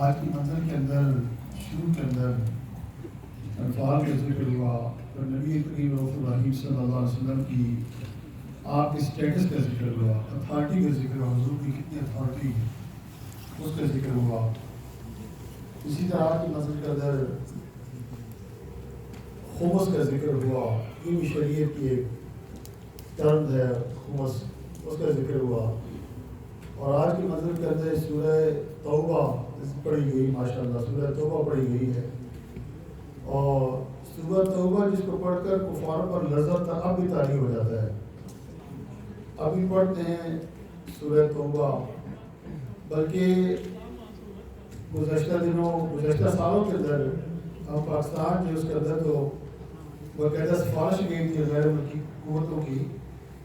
آج کی منزل کے اندر شروع کے اندر الفاظ کا ذکر ہوا اور نبی کریم رسول اللہ صلی اللہ علیہ وسلم کی آپ کے اسٹیٹس کا ذکر ہوا، اتھارٹی کا ذکر ہوا، حضور کی کتنی اتھارٹی ہے اس کا ذکر ہوا۔ اسی طرح آج کی منزل کے اندر خمس کا ذکر ہوا، یہ بھی شریعت کی ایک ٹرم ہے خمس، اس کا ذکر ہوا۔ اور آج کی منزل کے اندر سورہ توبہ پڑھی گئی، ماشاءاللہ سورہ توبہ پڑھی گئی ہے، اور سورہ توبہ جس کو پڑھ کر کفار پر لذت اب بھی طاری ہو جاتا ہے۔ ابھی پڑھتے ہیں سورہ توبہ، بلکہ گزشتہ دنوں گزشتہ سالوں کے اندر ہم پاکستان جو اس کے اندر تو باقاعدہ سفارش گئی تھی غیر ملکی حکومتوں کی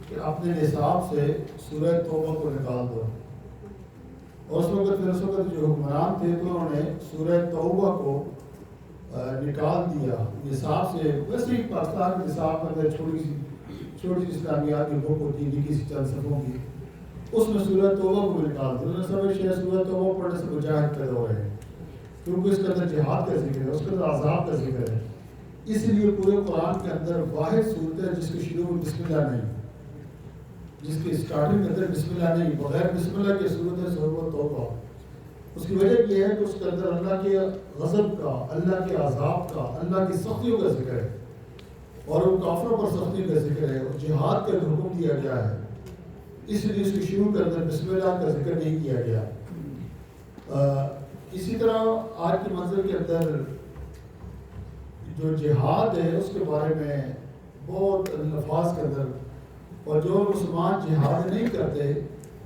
کہ اپنے نصاب سے سورہ توبہ کو نکال دو، اور اس وقت جو حکمران تھے تو انہوں نے سورہ توبہ کو نکال دیا نصاب سے۔ ویسے ہی پاکستان کے نصاب کے اندر چھوٹی سی اسلامیات کی بک ہوتی ہے، لکھی سی چند صفحوں کی، اس میں سورہ توبہ کو نکال دیا۔ انہوں نے سمجھ سورہ توبہ پڑھنے سے مجاہد پیدا ہو رہے ہیں، کیونکہ اس کے اندر جہاد کا ذکر ہے، اس کے اندر عذاب کا ذکر ہے۔ اس لیے پورے قرآن کے اندر واحد صورت ہے جس کے شروع میں بسم اللہ نہیں، جس کی اسٹارٹنگ کے اندر بسم اللہ نہیں، بغیر بسم اللہ کے صورت ہے سورہ توبہ۔ اس کی وجہ یہ ہے کہ اس کے اندر اللہ کے غضب کا، اللہ کے عذاب کا، اللہ کی سختیوں کا ذکر ہے، اور ان کافروں پر سختی کا ذکر ہے، اور جہاد کا حکم دیا گیا ہے۔ اس لیے اس کی شروع کے اندر بسم اللہ کا ذکر نہیں کیا گیا۔ اسی طرح آج کی منزل کے اندر جو جہاد ہے اس کے بارے میں بہت الفاظ کے اندر، اور جو مسلمان جہاد نہیں کرتے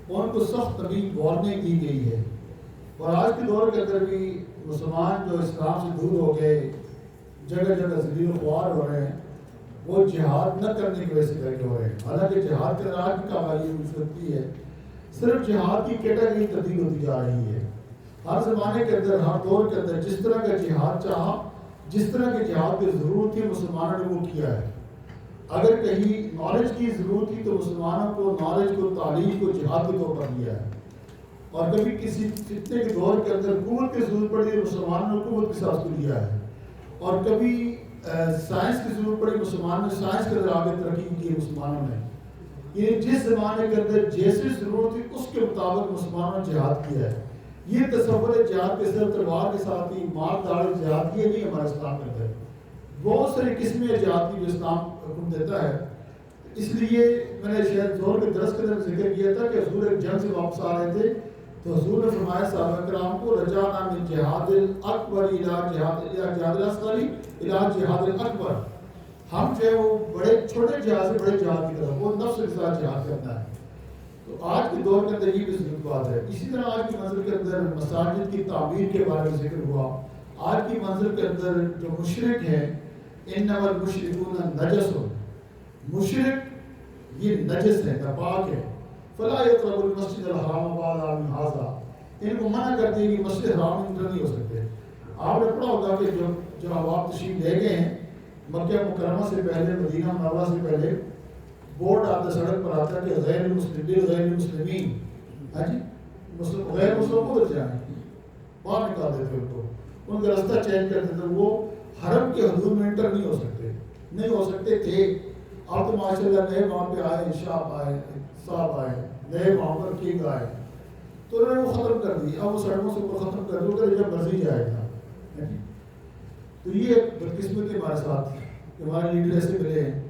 ان کو سخت طبی وارننگ دی گئی ہے۔ اور آج کے دور کے اندر بھی مسلمان جو اسلام سے دور ہو گئے، جگہ جگہ ذلیل و خوار ہو رہے ہیں، وہ جہاد نہ کرنے کی وجہ سے کر کے ہو رہے ہیں۔ حالانکہ جہاد کے آج کی کامیابی مشکل ہے، صرف جہاد کی کیٹیگری تبدیل ہوتی جا رہی ہے۔ ہر زمانے کے اندر، ہر دور کے اندر جس طرح کا جہاد چاہا، جس طرح کے جہاد کی ضرورت تھی مسلمانوں نے وہ کیا ہے۔ اگر کہیں نالج کی ضرورت تھی تو مسلمانوں کو نالج کو، تعلیم کو جہاد کے طور پر دیا ہے، اور کبھی کسی فتنے کے دور کے اندر قوت کی ضرورت پڑی مسلمانوں نے قوت کے ساتھ کو دیا ہے، اور کبھی سائنس کی ضرورت پڑی مسلمانوں نے سائنس کے اندر آگے ترقی کی مسلمانوں نے۔ یہ جس زمانے کے اندر جیسی ضرورت تھی اس کے مطابق مسلمانوں نے جہاد کیا ہے۔ یہ تصور جہاد کے صرف تلوار کے ساتھ ہی مار داڑ جہاد یہ نہیں ہمارے اسلام کے اندر، بہت ساری قسمیں جہاد کی جو اسلام حکم دیتا ہے۔ اس لیے میں نے شاید زور کے درس کے اندر ذکر کیا تھا کہ حضور ایک جنگ سے واپس آ رہے تھے تو حضور نے فرمایا صحابہ کرام کو رجعنا من جہاد الاکبر الی جہاد الاصغر الی جہاد الاکبر، ہم جو ہے وہ بڑے چھوٹے جہاد سے بڑے جہاد کی طرف، وہ نفس کے ساتھ جہاد کرنا ہے۔ تو آج کے دور کے اندر یہ بھی ضرورت بات ہے۔ اسی طرح آج کی منزل کے اندر مساجد کی تعمیر کے بارے میں ذکر ہوا۔ آج کی منزل کے اندر جو مشرک ہیں، انما المشرکون نجس، مشرک یہ نجس ہے، ناپاک ہے۔ فلا یقربوا المسجد الحرام بعد عامهم ھذا، ان کو منع کر دیا کہ مسجد حرام میں انٹر نہیں ہو سکتے۔ آپ نے پڑھا ہوگا کہ جب آپ تشریف لے گئے ہیں مکہ مکرمہ سے پہلے، مدینہ منورہ سے پہلے بورڈ آتا سڑک پر آتا ہے کہ غیر المسلمین غیر المسلمین، ہاں جی غیر مسلم ادھر جائیں، باہر نکال دیتے ان کو، ان کا راستہ چینج کر دیتے، وہ حرم کے حدود میں انٹر نہیں ہو سکتے، نہیں ہو سکتے تھے۔ اب تو ماشاء اللہ نئے وہاں پہ آئے، شاپ آئے، صاحب آئے، نئے وہاں پر کنگ آئے، تو انہوں نے وہ ختم کر دی۔ اب وہ سڑکوں سے اوپر ختم کر دو کہ جب مرضی جائے گا۔ تو یہ بدقسمتی ہمارے ساتھ کہ ہمارے لیڈر ایسے ملے ہیں۔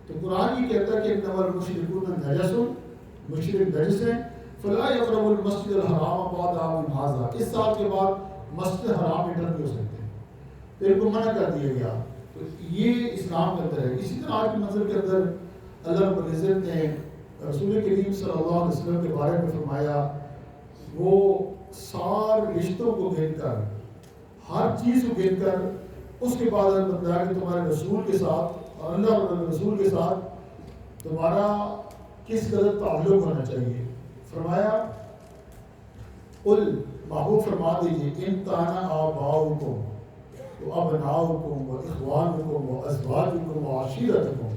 تو قرآن یہ کہتا ہے کہ انما المشرکون نجس، مشرک نجس ہیں، فلا یقربوا المسجد الحرام بعد عامهم ھذا، اس سال کے بعد مسجد حرام انٹر نہیں ہو سکتے، تو ان کو منع کر دیا گیا۔ تو یہ اسلام کے اندر ہے۔ اسی طرح آج کی منزل کے اندر اللہ رب العزت نے رسول کریم صلی اللہ علیہ وسلم کے بارے میں فرمایا، وہ سارے رشتوں کو گن کر، ہر چیز کو گن کر، اس کے بعد بتایا کہ تمہارے رسول کے ساتھ اور اللہ اور رسول کے ساتھ تمہارا کس قدر تعلق ہونا چاہیے۔ فرمایا قل، محبوب فرما دیجیے، ان کان آباؤکم وابناؤکم واخوانکم وازواجکم وعشیرتکم،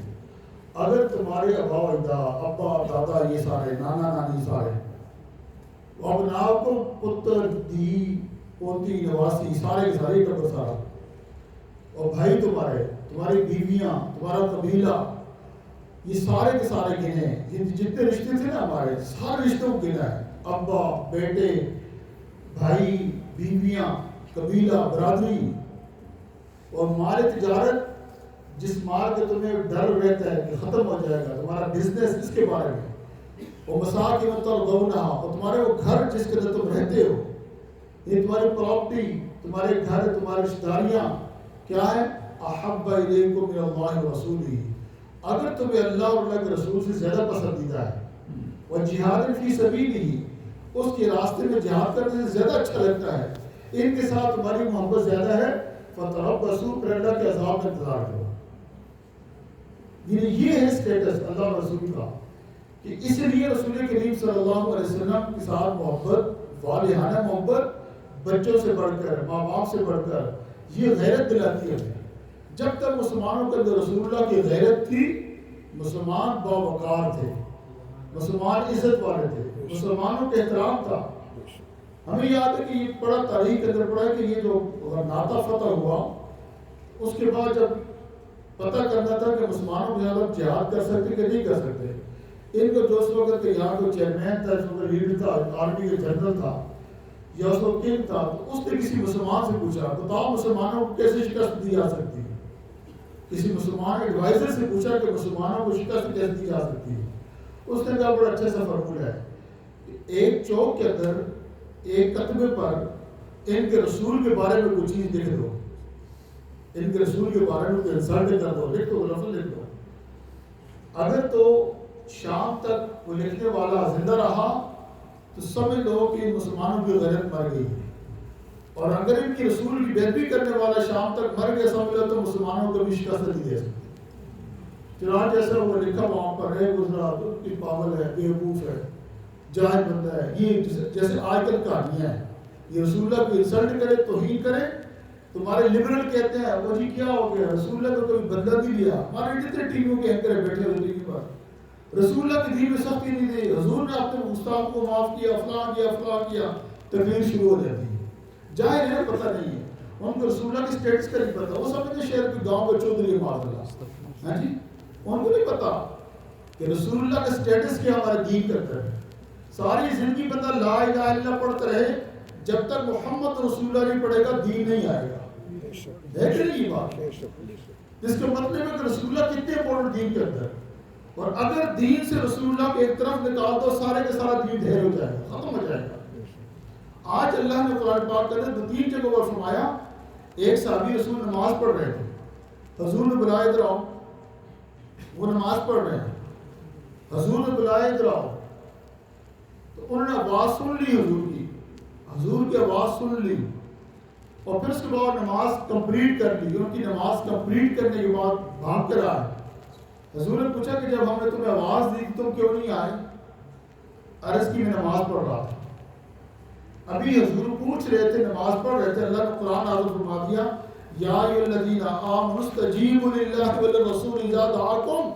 اگر تمہارے ابا و اجداد، ابا دادا یہ سارے، نانا نانی سارے، وابناؤکم پتر دی پوتی نواسی سارے کے سارے ٹبر سارا، اور بھائی تمہارے، تمہاری بیویاں، تمہارا قبیلہ، یہ سارے کے سارے گنے ہیں. یہ جتنے رشتے تھے نا ہمارے سارے رشتوں کو گنا ہے. ابا، بیٹے، بھائی، بیویاں، قبیلہ، برادری، اور مال تجارت جس مال کا تمہیں ڈر رہتا ہے کہ ختم ہو جائے گا، تمہارا بزنس اس کے بارے میں، اور مساکن ترضونہا، اور تمہارے وہ گھر جس کے اندر تم رہتے ہو، یہ تمہاری پراپرٹی، تمہارے گھر، تمہاری رشتہ داریاں کیا ہے؟ احب الیکم من اللہ ورسولہ، اگر تمہیں اللہ اور اللہ کے رسول سے زیادہ پسندیدہ ہے، وجہاد فی سبیلہ، اس کے راستے میں جہاد کرنے سے زیادہ اچھا لگتا ہے، ان کے ساتھ تمہاری محبت زیادہ ہے، فتربصوا، پھر اللہ کے عذاب کا انتظار کرو. یہ ہے اسٹیٹس اللہ اور رسول کا، کہ اس لیے رسول کریم صلی اللہ علیہ وسلم کے ساتھ محبت، والہانہ محبت، بچوں سے بڑھ کر، ماں باپ سے بڑھ کر، یہ غیرت دلاتی ہے. جب تک مسلمانوں کے اندر رسول اللہ کی غیرت تھی، مسلمان باوقار تھے، مسلمان عزت والے تھے، مسلمانوں کے احترام تھا. ہمیں یاد ہے کہ یہ پڑھا تاریخ کے اندر پڑھا ہے کہ یہ جو ناتا فتح ہوا، اس کے بعد جب پتہ کرنا تھا کہ مسلمانوں کے یہاں جہاد کر سکتے کہ نہیں کر سکتے، ان کو جو اس وقت کے یہاں کوئی چیئرمین تھا، اس وقت لیڈر تھا، آرمی کا جنرل تھا یا اس وقت کنگ تھا، تو اس نے کسی مسلمان سے پوچھا بتاؤ مسلمانوں کو کیسے شکست دی جا سکتی ہے. کسی مسلمان ایڈوائزر سے پوچھا کہ مسلمانوں کو شکست کیسے دی جا سکتی ہے. اس نے کہا بڑا اچھا سا فارمولہ ہے، ایک چوک کے اندر ایک کتبے پر ان کے رسول کے بارے میں کوئی چیز لکھ دو، ان کے رسول کے بارے میں کوئی انسلٹ کر دو، لکھ دو، لفظ لکھ دو. اگر تو شام تک وہ لکھنے والا زندہ رہا تو سمجھ لو کہ مسلمانوں کی غیرت مر گئی، اور اگر ان کی رسول کی بےدبی کرنے والا شام تک مر گیا سمجھ لو تو مسلمانوں کو بھی شکست نہیں دے سکتے. چنانچہ جیسا وہ لکھا وہاں پر ہے، گزرا تو کی پاگل ہے، بیوقوف ہے، جاہل بندہ ہے. یہ جیسے آج کل کہانیاں ہیں، یہ رسول اللہ کو انسلٹ کرے، توہین کرے. تمہارے لبرل کہتے ہیں وہ جی کیا ہو گیا، رسول اللہ کو کوئی بدلہ نہیں لیا. ہمارے جتنے ٹی ویوں کے اینکر بیٹھے ہوئے ٹی وی پر، رسول اللہ کی دین میں سختی نہیں دی، حضور نے اپنے گستاخ کو معاف کیا، فلاں کیا، فلاں کیا، تقریر شروع ہو جاتی ہے. جاہل ہے، پتہ نہیں ہے ان کو رسول اللہ کی اسٹیٹس کا نہیں پتا. وہ سمجھتے شہر کے گاؤں کا چودھری معاذ اللہ، ہاں جی، ان کو نہیں پتا کہ رسول اللہ کا اسٹیٹس کیا ہمارا دین کرتا ہے. ساری زندگی بندہ لا الہ الا اللہ پڑھتا رہے، جب تک محمد رسول اللہ نہیں پڑھے گا دین نہیں آئے گا. ہے کہ نہیں یہ بات؟ جس کے مطلب ہے کہ رسول اللہ کتنے امپورٹنٹ دین کرتا ہے، اور اگر دین سے رسول اللہ کو ایک طرف نکال دو سارے کے سارا دین ڈھیر ہو جائے گا، ختم ہو جائے گا. آج اللہ نے قرآن پاک کرنے تو 3 جگہ پر فرمایا. ایک صحابی رسول نماز پڑھ رہے تھے، حضور نے بلایا ادھر آؤ، وہ نماز پڑھ رہے ہیں، حضور نے بلایا ادھر آؤ، تو انہوں نے آواز سن لی حضور کی، حضور کی آواز سن لی، اور پھر اس کے بعد نماز کمپلیٹ کر لی. ان کی نماز کمپلیٹ کرنے کے بعد بھاگ کر آئے. حضور نے پوچھا کہ جب ہم نے تمہیں آواز دی تم کیوں نہیں آئے؟ عرض کی میں نماز پڑھ رہا تھا. ابھی حضور پوچھ رہے تھے، نماز پڑھ رہے تھے، اللہ نے قرآن نازل فرما دیا، یا ایھا الذین آمنوا استجیبوا للہ وللرسول اذا دعاکم.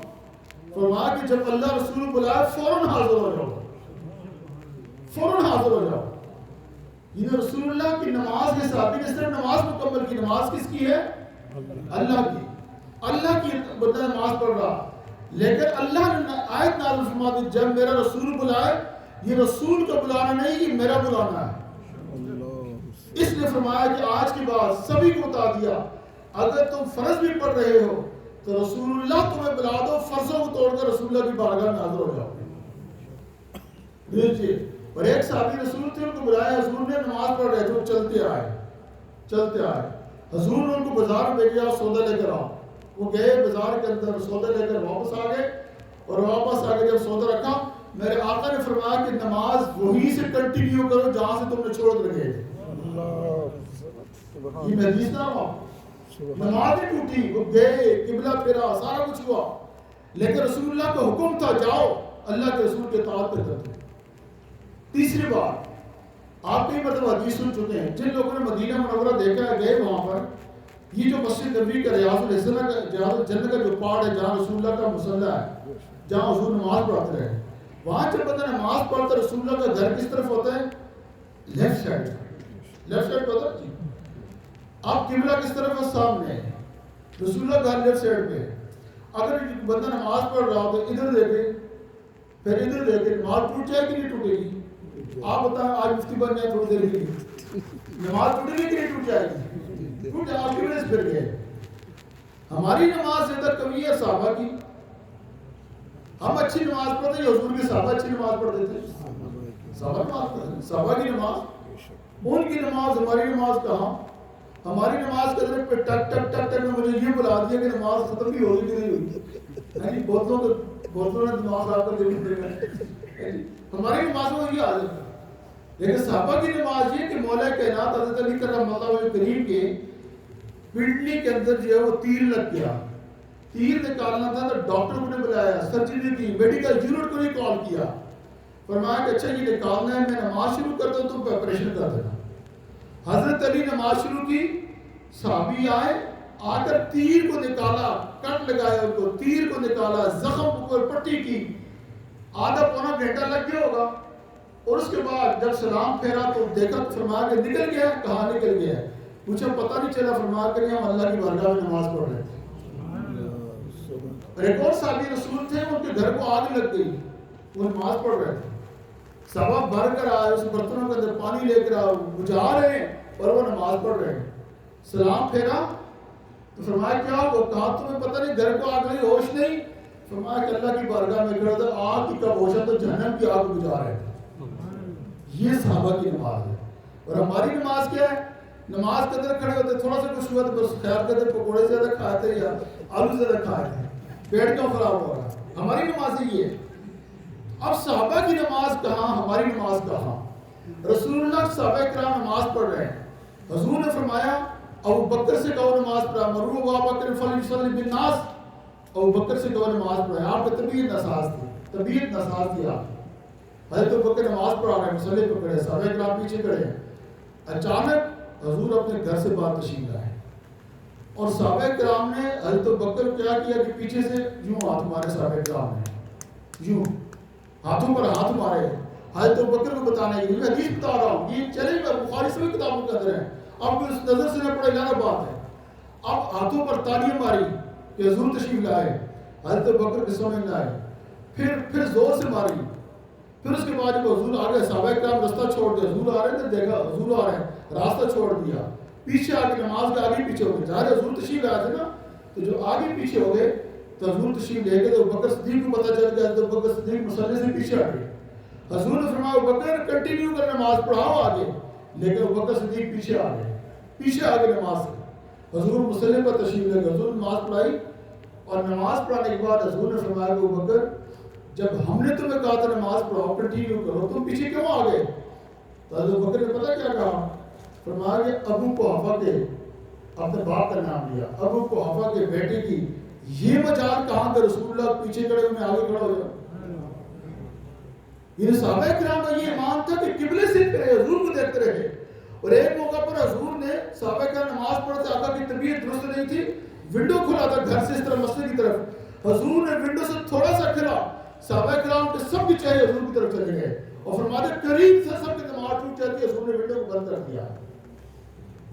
فرمایا کہ جب اللہ رسول بلائے فوراً حاضر ہو جاؤ، فوراً حاضر ہو جاؤ. یہ رسول اللہ کی نماز کے صحابی نے صرف نماز مکمل کی. نماز کس کی ہے؟ اللہ کی. اللہ کی بندہ نماز پڑھ رہا، لیکن اللہ نے آیت نازل فرما دی، جب میرا رسول بلائے، یہ رسول کا بلانا نہیں، یہ میرا بلانا ہے. اس نے فرمایا کہ آج کے بعد سبھی کو بتا دیا، اگر تم فرض بھی پڑھ رہے ہو تو رسول اللہ تمہیں بلا دو، فرضوں کو توڑ کر رسول اللہ کی بارگاہ میں حاضر ہو جاؤ. دیکھیے، اور ایک صحابی رسول تھے، ان کو بلایا، حضور نے نماز پڑھ رہے تھے، وہ چلتے آئے. حضور نے ان کو بازار میں بھیجا، سودا لے کر آؤ. وہ گئے بازار کے اندر، سودا لے کر واپس آ گئے، اور واپس آ کے جب سودا رکھا، میرے آقا نے فرمایا کہ نماز وہیں سے کنٹینیو کرو جہاں سے تم نے چھوڑ کر گئے. یہ میں حدیث نہ ہوا، نماز نہیں ٹوٹی، وہ گئے، قبلہ پھرا، سارا کچھ ہوا، لیکن رسول اللہ کا حکم تھا جاؤ، اللہ کے رسول کے اطاعت پہ کرتے. تیسری بات، آپ کئی مرتبہ حدیث سن چکے ہیں، جن لوگوں نے مدینہ منورہ دیکھا ہے، گئے وہاں پر، یہ جو مسجد نبوی کا ریاض الجنہ کا جو پارٹ ہے، جہاں رسول اللہ کا مصلی ہے، جہاں حضور نماز پڑھتے رہے، وہاں جب بندہ نماز پڑھتا رسول اللہ کا گھر کس طرف ہوتا ہے؟ Left side. لیفٹ سائڈ پہ تھا جی. اب قبلہ کس طرف ہے؟ سامنے. رسول اللہ کا لیفٹ سائڈ پہ. اگر بندہ نماز پڑھ رہا ہو تو ادھر دیکھے پھر ادھر دیکھے، نماز ٹوٹ جائے کہ نہیں ٹوٹے گی؟ آپ بتائیں آج مفتی بن جائے تھوڑی دیر کے لیے، نماز ٹوٹے گی کہ نہیں ٹوٹ جائے گی؟ ٹوٹ جائے. آپ قبلے سے پھر گئے. ہماری نماز زیادہ کمی ہے صحابہ کی. ہم اچھی نماز پڑھتے ہیں، حضور کے صحابہ اچھی نماز پڑھتے تھے. صحابہ نماز پڑھتے، صحابہ کی نماز، ان کی نماز ہماری نماز کہاں؟ ہماری نماز کے اندر پہ ٹک ٹک ٹک ٹک نے مجھے یہ بلا دیا کہ نماز ختم بھی ہوگی کہ نہیں ہوگی. یعنی بہتوں نے دماغ خراب کر دیا. ہماری نماز میں یہ عادت ہے. لیکن صحابہ کی نماز یہ کہ مولا کائنات حضرت علی کرم اللہ وجہ کریم کے پنڈلی کے اندر جو ہے وہ تیر لگ گیا. تیر نکالنا تھا تو ڈاکٹر کو نے بلایا، سرجری کی، میڈیکل یونٹ کو نہیں کال کیا. فرمایا کہ اچھا یہ نکالنا ہے، میں نماز شروع کرتا ہوں تو آپریشن کر دینا. حضرت علی نماز شروع کی، صحابی آئے، آ کر تیر کو نکالا، کٹ لگایا ان کو، تیر کو نکالا، زخم پر پٹی کی. آدھا پونا گھنٹہ لگ گیا ہوگا. اور اس کے بعد جب سلام پھیرا تو دیکھا، فرمایا کہ نکل گیا. کہاں نکل گیا؟ مجھے پتہ نہیں چلا. فرمایا کہ ہم اللہ کی بارگاہ میں نماز پڑھ رہے تھے. ایک اور صحابی رسول تھے، ان کے گھر کو آگ لگ گئی، وہ نماز پڑھ رہے تھے. صحابہ بھر کر آئے، اس برتنوں کے اندر پانی لے کر آئے، بجھا رہے ہیں اور وہ نماز پڑھ رہے ہیں. سلام پھیرا تو فرمایا کیا ہوا؟ کہا تمہیں پتہ نہیں گھر کو آگ نہیں، ہوش نہیں؟ فرمایا کہ اللہ کی بارگاہ میں کھڑا تھا، آگ کی کب ہوش ہے تو جہنم کی آگ بجھا رہے تھے. یہ صحابہ کی نماز ہے. اور ہماری نماز کیا ہے؟ نماز کے اندر کھڑے ہوتے، تھوڑا سا کچھ ہوا تو بس خیال کرتے پکوڑے زیادہ کھائے تھے یا آلو زیادہ کھائے تھے، پیٹ کیوں خراب ہو رہا. ہماری نماز یہ ہے. اب صحابہ کی نماز کہاں، ہماری نماز کہاں؟ رسول اللہ صحابہ کرام نماز پڑھ رہے ہیں. حضور نے فرمایا ابو بکر سے کہو نماز پڑھا، مرو ابا بکر فلیصلی بالناس. ابو بکر سے کہو نماز پڑھا. آپ کی طبیعت ناساز تھی، طبیعت ناساز تھی آپ. حضرت ابو بکر نماز پڑھا رہے ہیں، مصلی پہ کھڑے، صحابہ کرام پیچھے کھڑے ہیں. اچانک حضور اپنے گھر سے باہر تشریف لائے اور صحابہ کرام نے حضرت ابو بکر کیا کیا کہ پیچھے سے یوں ہاتھ مارے. صحابہ کرام نے یوں ہاتھوں پر ہاتھ مارے. حضرت ابو بکر کو بتانے کے لیے حدیث بتا رہا ہوں، یہ چلے گا بخاری سبھی کتابوں کے اندر ہے. اب اس نظر سے نہ پڑے لانا بات ہے. اب ہاتھوں پر تالیاں ماری کہ حضور تشریف لائے. حضرت ابو بکر کے سمجھ نہ آئے، پھر زور سے ماری. پھر اس کے بعد جب حضور آ گئے، صحابہ کرام راستہ چھوڑ دیا. حضور آ رہے تھے، دیکھا حضور آ رہے ہیں، راستہ چھوڑ دیا. پیچھے آ کے نماز کے آگے پیچھے ہو گئے. ظاہر حضور تشریف آئے تھے نا، تو جو آگے پیچھے ہو گئے تو حضور تشریف لے گئے. تو ابو بکر صدیق کو پتہ چل گیا، تو ابو بکر صدیق مصلی سے پیچھے ہٹے. حضور نے فرمایا ابو بکر کنٹینیو کر نماز پڑھاؤ آگے. لیکن ابو بکر صدیق پیچھے آ گئے، پیچھے آ گئے نماز سے. حضور مصلی پر تشریف لے گئے. حضور نماز پڑھائی اور نماز پڑھانے کے بعد حضور نے فرمایا کہ ابو بکر جب ہم نے تمہیں کہا تھا نماز پڑھاؤ کنٹینیو کرو، تم پیچھے کیوں آ گئے؟ تو حضرت ابو بکر نے پتہ کیا کہا؟ فرمایا کہ ابو قحافہ کے، اپنے باپ کا نام لیا، ابو قحافہ کے بیٹے کی یہ مجال کہاں کہ رسول اللہ پیچھے کھڑے ہوئے آگے کھڑا ہو جاؤ. یہ صحابہ کرام کا یہ ایمان تھا کہ قبلے سے پھرے، حضور کو دیکھتے رہے. اور ایک موقع پر حضور نے صحابہ کرام نماز پڑھتے، آقا کی طبیعت درست نہیں تھی، ونڈو کھلا تھا گھر سے اس طرف مسجد کی طرف. حضور نے ونڈو سے تھوڑا سا کھلا، صحابہ کرام کے سب کے چہرے حضور کی طرف چلے گئے اور فرماتے قریب سے سب کی نماز ٹوٹ جاتی ہے. حضور نے ونڈو کو بند کر دیا.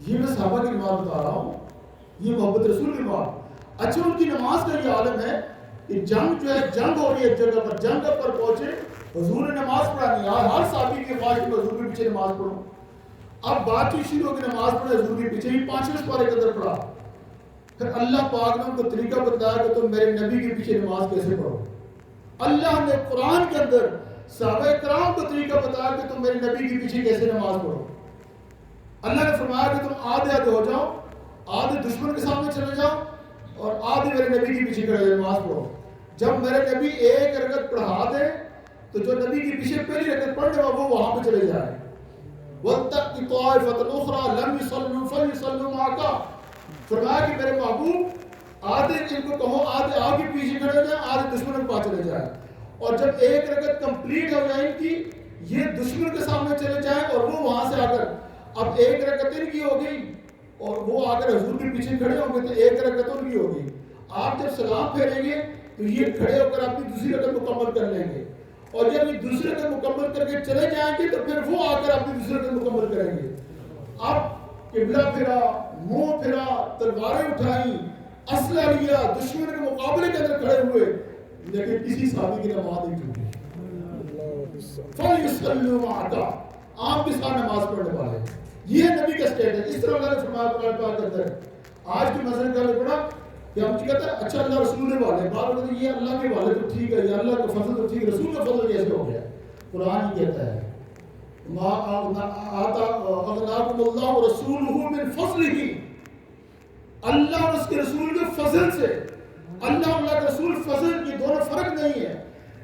یہ میں صحابہ کی نماز بتا رہا ہوں، یہ محبت رسول کی نماز. اچھا ان کی نماز کا یہ عالم ہے کہ جنگ جو ہے، جنگ ہو رہی ہے جگہ پر، جنگ پر پہنچے حضور نے نماز پڑھانی ہے. ہر صحابی کی خواہش میں حضور کے پیچھے نماز پڑھو. اب بات چیت شروع ہو کہ نماز پڑھے حضور کے پیچھے، ہی 5 پارے کے اندر پڑھا. پھر اللہ پاک نے ان کو طریقہ بتایا کہ تم میرے نبی کے پیچھے نماز کیسے پڑھو. اللہ نے قرآن کے اندر صحابہ کرام کو طریقہ بتایا کہ تم میرے نبی کے پیچھے کیسے نماز پڑھو. اللہ نے فرمایا کہ تم آدھے آدھے ہو جاؤ، آدھے دشمن کے سامنے چلے جاؤ اور آدھے میرے نبی کے پیچھے کھڑے نماز پڑھو. جب میرے نبی ایک رکعت پڑھا دے تو جو نبی کے پیچھے پہلی رکعت پڑھنے والا وہ وہاں پہ چلے جائے. وَاتَّقِ طَائِفَةً أُخْرَىٰ لَمْ يُصَلُّوا فَلْيُصَلُّوا مَعَكَ. فرمایا کہ میرے محبوب آدھے ان کو کہو آدھے آگے پیچھے کھڑے ہو جائیں، آدھے دشمن کے پاس چلے جائیں. اور جب ایک رکعت کمپلیٹ ہو جائے ان کی، یہ دشمن کے سامنے چلے جائیں اور وہ وہاں سے آ کر، اب ایک رکعت ان کی ہو گئی اور وہ آ کر حضور کے پیچھے کھڑے ہوں گے تو ایک رکعت ان کی ہوگی. آپ جب سلام پھیریں گے تو یہ کھڑے ہو کر اپنی دوسری رکعت مکمل کر لیں گے. اور جب یہ دوسری رکعت مکمل کر کے چلے جائیں گے تو پھر وہ آ کر اپنی دوسری رکعت مکمل کریں گے. اب قبلہ پھرا، منہ پھرا، تلواریں اٹھائیں، اسلحہ لیا، دشمن کے مقابلے کے اندر کھڑے ہوئے، لیکن کسی صحابی کی نماز نہیں ٹوٹی۔ فَلْيُصَلُّوا مَعَكَ، آپ کے ساتھ نماز پڑھنے والے، یہ نبی کا سٹیٹ ہے۔ اس طرح اللہ نے فرمایا قرآن پاک کے اندر۔ آج کی مسئلہ کا پڑھا کہ ہم کہتے ہیں اچھا اللہ رسول کے والے، بعض کہتے ہیں یہ اللہ کے والے تو ٹھیک ہے، یہ اللہ کا فضل تو ٹھیک ہے، رسول کا فضل کیسے ہو گیا؟ قرآن ہی کہتا ہے ما اغناکم اللہ ورسولہ من فضلہ، اللہ اور اس کے رسول کے فضل سے۔ اللہ اور اللہ کا رسول فضل، یہ دونوں فرق نہیں ہے،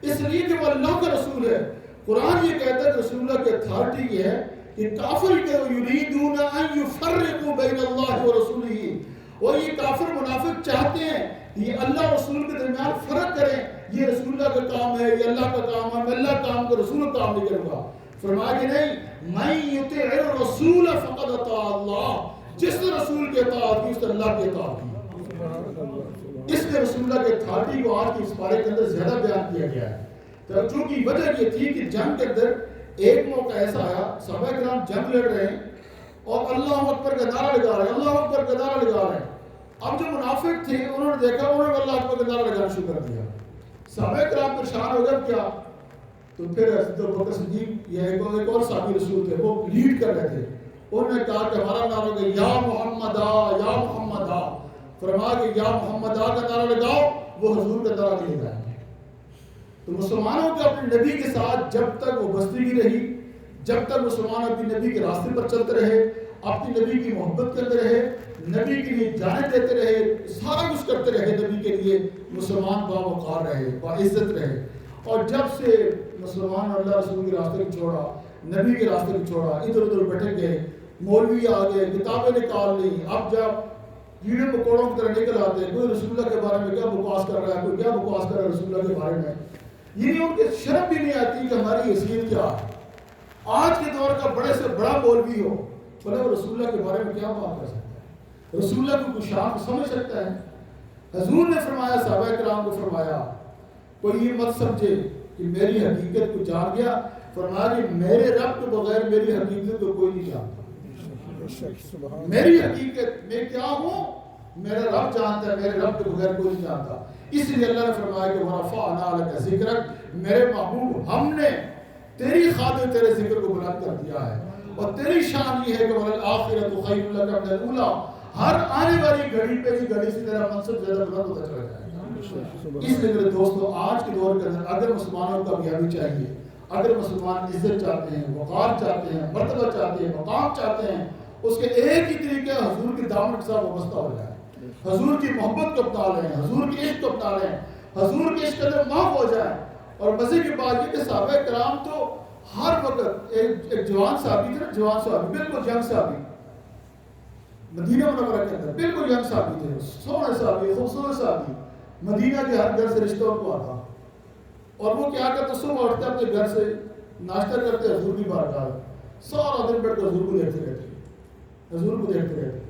اس لیے کہ وہ اللہ کا رسول ہے۔ قرآن یہ کہتا ہے کہ رسول اللہ کی اتھارٹی یہ ہے کہ کافر کے یریدون ان یفرقوا بین اللہ ورسولہ، اور یہ کافر منافق چاہتے ہیں یہ اللہ رسول کے درمیان فرق کریں، یہ رسول اللہ کا کام ہے، یہ اللہ کا کام ہے، میں اللہ کا کام کو رسول کا کام نہیں کروں گا۔ فرمایا کہ نہیں، من یطع الرسول فقد اطاع اللہ، جس نے رسول کی اطاعت کی اس نے اللہ کی اطاعت کی۔ اس نے رسول اللہ کی اتھارٹی کو آج کی اس پارے کے اندر زیادہ بیان کیا گیا ہے۔ تو چونکہ وجہ یہ تھی کہ جنگ کے اندر ایک موقع ایسا آیا، صحابہ کرام جنگ لڑ رہے ہیں اور اللہ اکبر کا نعرہ لگا رہے ہیں، اللہ اکبر کا نعرہ لگا رہے ہیں۔ اب جو منافق تھے انہوں نے دیکھا، انہوں نے اللہ اکبر کا نعرہ لگانا شروع کر دیا۔ صحابہ کرام پریشان ہو گئے کیا؟ تو پھر حضرت ابوبکر صدیق یا ایک اور صحابی رسول تھے، وہ لیڈ کر رہے تھے، انہوں نے کہا کہ ہمارا نعرہ لگا یا محمدہ یا محمدہ، فرمایا کہ یا محمدہ کا نعرہ لگاؤ، وہ حضور کا نعرہ نہیں لگائیں گے۔ تو مسلمانوں کے اپنے نبی کے ساتھ جب تک وہ بستگی رہی، جب تک مسلمان اپنی نبی کے راستے پر چلتے رہے، اپنی نبی کی محبت کرتے رہے، نبی کے لیے جانیں دیتے رہے، سارا کچھ کرتے رہے نبی کے لیے، مسلمان باوقار رہے، باعزت رہے۔ اور جب سے مسلمان اللہ رسول کے راستے کو چھوڑا، نبی کے راستے کو چھوڑا، ادھر ادھر بھٹک گئے، مولوی آ گئے، کتابیں نکال لی، اب جب کیڑے مکوڑوں کی طرح نکل آتے ہیں، کوئی رسول اللہ کے بارے میں کیا بکواس کر رہا ہے، کوئی کیا بکواس کر رہا ہے رسول اللہ کے بارے میں، یہ ان کی شرم بھی نہیں آتی کہ ہماری حیثیت کیا ہے۔ آج کے دور کا بڑے سے بڑا مولوی ہو، بھلے وہ رسول اللہ کے بارے میں کیا بات کر سکتا ہے، رسول اللہ کو کچھ شان سمجھ سکتا ہے۔ حضور نے فرمایا، صحابہ کرام کو فرمایا، کوئی یہ مت سمجھے کہ میری حقیقت کو جان گیا، فرمایا کہ میرے رب کے بغیر میری حقیقت کو کوئی نہیں جانتا۔ میری حقیقت میں کیا ہوں میرا رب جانتا ہے، میرے رب کے بغیر کوئی نہیں جانتا۔ اس لیے اللہ نے فرمایا کہ وَرَفَعْنَا لَكَ ذِكْرَكَ، میرے محبوب ہم نے تیری خاطر تیرے ذکر کو بلند کر دیا ہے، اور تیری شان یہ ہے کہ وَلَلْآخِرَةُ خَيْرٌ لَكَ مِنَ الْأُولَىٰ، ہر آنے والی گھڑی پہ ہی گھڑی سے تیرا منصب زیادہ بلند ہوتا چلا جائے گا۔ اس لیے میرے دوستو، آج کے دور کے اندر اگر مسلمانوں کو کامیابی چاہیے، اگر مسلمان عزت چاہتے ہیں، وقار چاہتے ہیں، مرتبہ چاہتے ہیں، مقام چاہتے ہیں، اس کے ایک ہی طریقہ حضور کے دامن کے ساتھ وابستہ ہو جائے، حضور کی محبت کو اپنا لیں، حضور کی عشق کو اپنا لیں، حضور کے عشق کے اندر معاف ہو جائیں۔ اور مزے کی بات یہ کہ صحابہ کرام تو ہر وقت ایک جوان صحابی تھے، جوان صحابی، بالکل ینگ صحابی، مدینہ منورہ کے اندر بالکل ینگ صحابی تھے، سونے صحابی، خوبصورت صحابی، مدینہ کے ہر گھر سے رشتہ کو آتا، اور وہ کیا کرتے، صبح اٹھتے اپنے گھر سے ناشتہ کرتے حضور کی بارگاہ، سارا دن بیٹھ کر حضور کو دیکھتے رہتے، حضور کو دیکھتے رہتے۔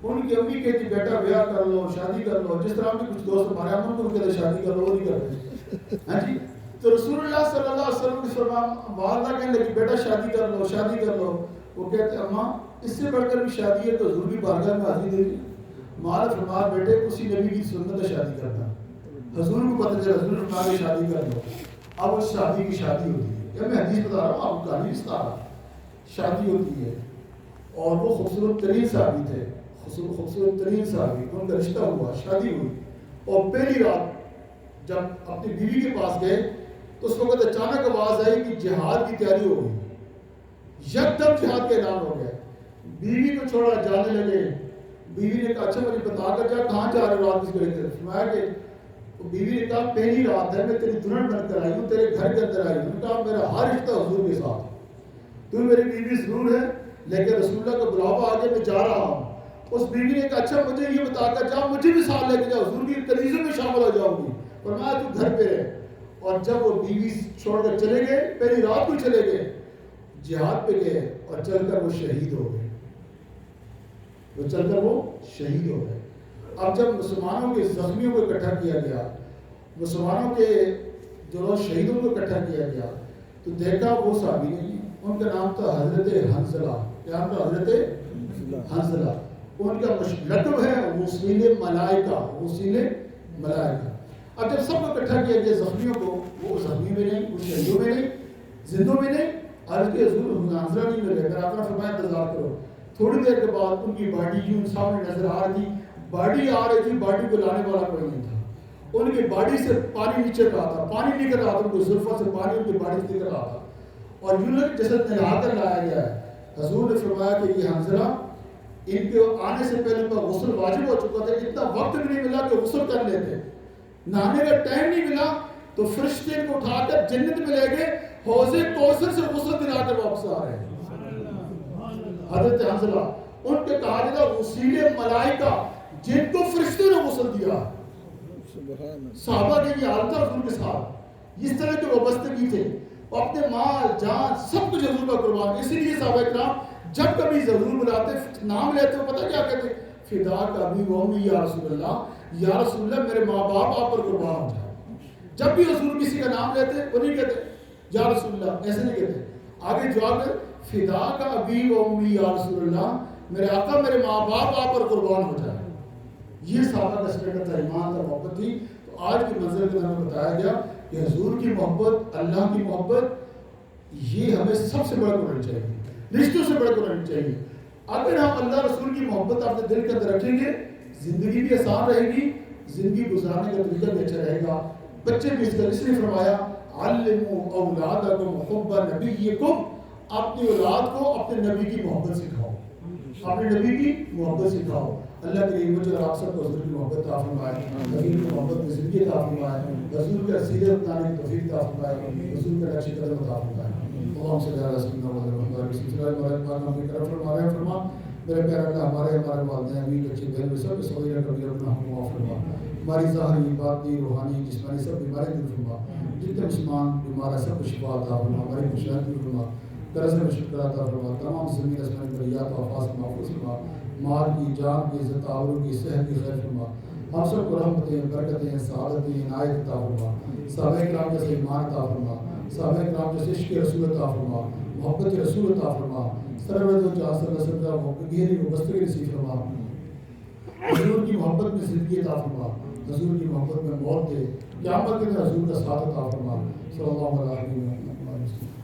ان کی امی کہتی بیٹا بیاہ کر لو، شادی کر لو، جس طرح ہم کے کچھ دوست ہمارے امن کو کہتے شادی کر لو، وہ نہیں کرتے، ہاں جی۔ تو رسول اللہ صلی اللہ علیہ وسلم کی فرمان والدہ کہنے لگی بیٹا شادی کر لو، شادی کر لو، وہ کہتے اماں اس سے بڑھ کر بھی شادی ہے تو حضور کی بارگاہ میں حاضری دے دی۔ ماں نے فرمایا بیٹے اسی نبی کی سنت ہے شادی کرنا، حضور کو پتہ چلا، حضور نے فرمایا شادی کر لو، اب اس شادی کی شادی ہوتی ہے، یہ میں حدیث بتا رہا ہوں، آپ کو کہانی نہیں سنا رہا، شادی ہوتی ہے، اور وہ خوبصورت ترین صحابی تھے، خوبصورت ترین صحابی، ان کا رشتہ ہوا، شادی ہوئی، اور پہلی رات جب اپنی بیوی کے پاس گئے تو اس وقت اچانک آواز آئی کہ جہاد کی تیاری ہو گئی، یکدم جہاد کا اعلان ہو گیا، بیوی کو چھوڑا جانے لگے۔ بیوی نے کہا اچھا مجھے بتا کر جا کہاں جا رہے ہو آپ اس گھر کی؟ فرمایا کہ بیوی نے کہا پہلی رات ہے، میں تیری دلہن بن کر آئی ہوں، تیرے گھر کے اندر آئی ہوں، کہا میرا ہر رشتہ حضور کے ساتھ، تو میری بیوی ضرور ہے لیکن رسول اللہ کا بلاوا آگے میں جا رہا ہوں۔ اس بیوی نے کہا اچھا مجھے یہ بتا کر جا، مجھے بھی ساتھ لے کے جا، حضور کی کنیزوں میں شامل ہو جاؤں گی، فرمایا تو گھر پہ رہ۔ اور جب وہ بیوی چھوڑ کر چلے گئے، پہلی رات کو چلے گئے، جہاد پہ گئے اور چل کر وہ شہید ہو گئے، وہ چل کر وہ شہید ہو گئے۔ اب جب مسلمانوں کے زخمیوں کو اکٹھا کیا گیا، مسلمانوں کے جو شہیدوں کو اکٹھا کیا گیا، تو دیکھا وہ صحابی نہیں، ان کا نام تھا حضرت حنظلہ کیا تو حضرت حنظلہ، ان کا لقب ہے وصیل ملائکہ، وصیل ملائکہ۔ اب جب سب کو اکٹھا کیا گیا زخمیوں کو، وہ زخمی میں نہیں، وہ شہیدوں میں نہیں، زندوں میں نہیں، عرض کے حضور حنظلہ نہیں ملے، پھر آپ نے فرمایا انتظار کرو۔ تھوڑی دیر کے بعد ان کی باڈی یوں سامنے نظر آ رہی تھی، باڈی آ رہی تھی، باڈی کو لانے والا کوئی نہیں تھا، ان کی باڈی سے پانی نیچے رہا تھا، پانی نکل رہا تھا، ان کی زلفوں سے پانی ان کی باڈی سے نکل رہا تھا، اور یوں لگ جسد نہلا کر لایا گیا ہے۔ حضور نے فرمایا کہ یہ حنظلہ، ان کے آنے سے پہلے ان کا غسل واجب ہو چکا تھا، اتنا وقت بھی نہیں ملا کہ غسل کر لیتے، نہانے کا ٹائم نہیں ملا تو فرشتے ان کو اٹھا کر جنت میں لے گئے، حوض کوثر سے غسل دلا کر واپس آ رہے ہیں۔ حضرت حنظلہ ان کے کہا جاتا وصیل ملائکہ، جن کو فرشتوں نے غسل دیا۔ صحابہ کے یہ حال تھا حضور کے ساتھ، اس طرح کے وابستگی تھے، اور اپنے مال جان سب کچھ حضور کا قربان۔ اسی لیے صحابہ کرام جب کبھی ضرور بلاتے، نام لیتے ہو، پتہ کیا کہتے؟ فدا کا ابی و امی یا رسول اللہ، یا رسول اللہ میرے ماں باپ آپ پر قربان ہو جائے۔ جب بھی حضور کسی کا نام لیتے وہ نہیں کہتے یا رسول اللہ، ایسے نہیں کہتے، آگے جواب ہے فدا کا ابی و امی یا رسول اللہ، میرے آقا میرے ماں باپ آپ پر قربان ہو جائے۔ یہ صحابہ کا اسٹیٹس تھا، ایمان تھا، محبت تھی۔ تو آج کی منظر کے اندر بتایا گیا کہ حضور کی محبت، اللہ کی محبت، یہ ہمیں سب سے بڑا کرنا چاہیے، رشتوں سے بڑا کرنا چاہیے۔ اگر ہم اللہ رسول کی محبت اپنے دل کے اندر رکھیں گے، زندگی بھی آسان رہے گی، زندگی گزارنے کا طریقہ بھی اچھا رہے گا۔ بچے بھی اس نے فرمایا علموا اولادکم حب نبیکم، اپنی اولاد کو اپنے نبی کی محبت سکھاؤ، اپنے نبی کی محبت سکھاؤ۔ اللہ کے لیے مجھے اور آپ سب کو حضور کی محبت عطا فرمائے، حضور کی محبت میں زندگی عطا فرمائے، حضور کا سیرت اپنانے کی توفیق عطا فرمائے، حضور کا نقش قدم عطا فرمائے۔ اللہم صلی علی سیدنا محمد و علی سیدنا محمد۔ فرما میرے پیارے اللہ، ہمارے والدین، امیر، بچے، بہن، سب کے صغیر کبیر گناہوں کو معاف فرما، ہماری ظاہری، باطنی، روحانی، جسمانی سب بیماری دور فرما، جتنے مسلمان بیمار ہیں سب کو شفا عطا فرما، ہماری خوشیاں دور فرما، قرض میں شکر عطا فرما، تمام زمین آسمان بریات و آفات سے محفوظ فرما، مال کی، جان کی، عزت آبرو کی، صحت کی خیر فرما، ہم سب کو رحمتیں، برکتیں، سعادتیں، عنایت عطا فرما، صحابہ کرام جیسے ایمان عطا فرما، صحابہ کرام جیسے عشق رسول عطا فرما، محبت رسول عطا فرما، سرورت و جہاں صلی اللہ علیہ وسلم کا محبت گہری وابستگی نصیب فرما، حضور کی محبت میں زندگی عطا فرما، حضور کی محبت میں موت دے، قیامت کے دن حضور کا ساتھ عطا فرما۔ صلی اللہ علیہ وسلم۔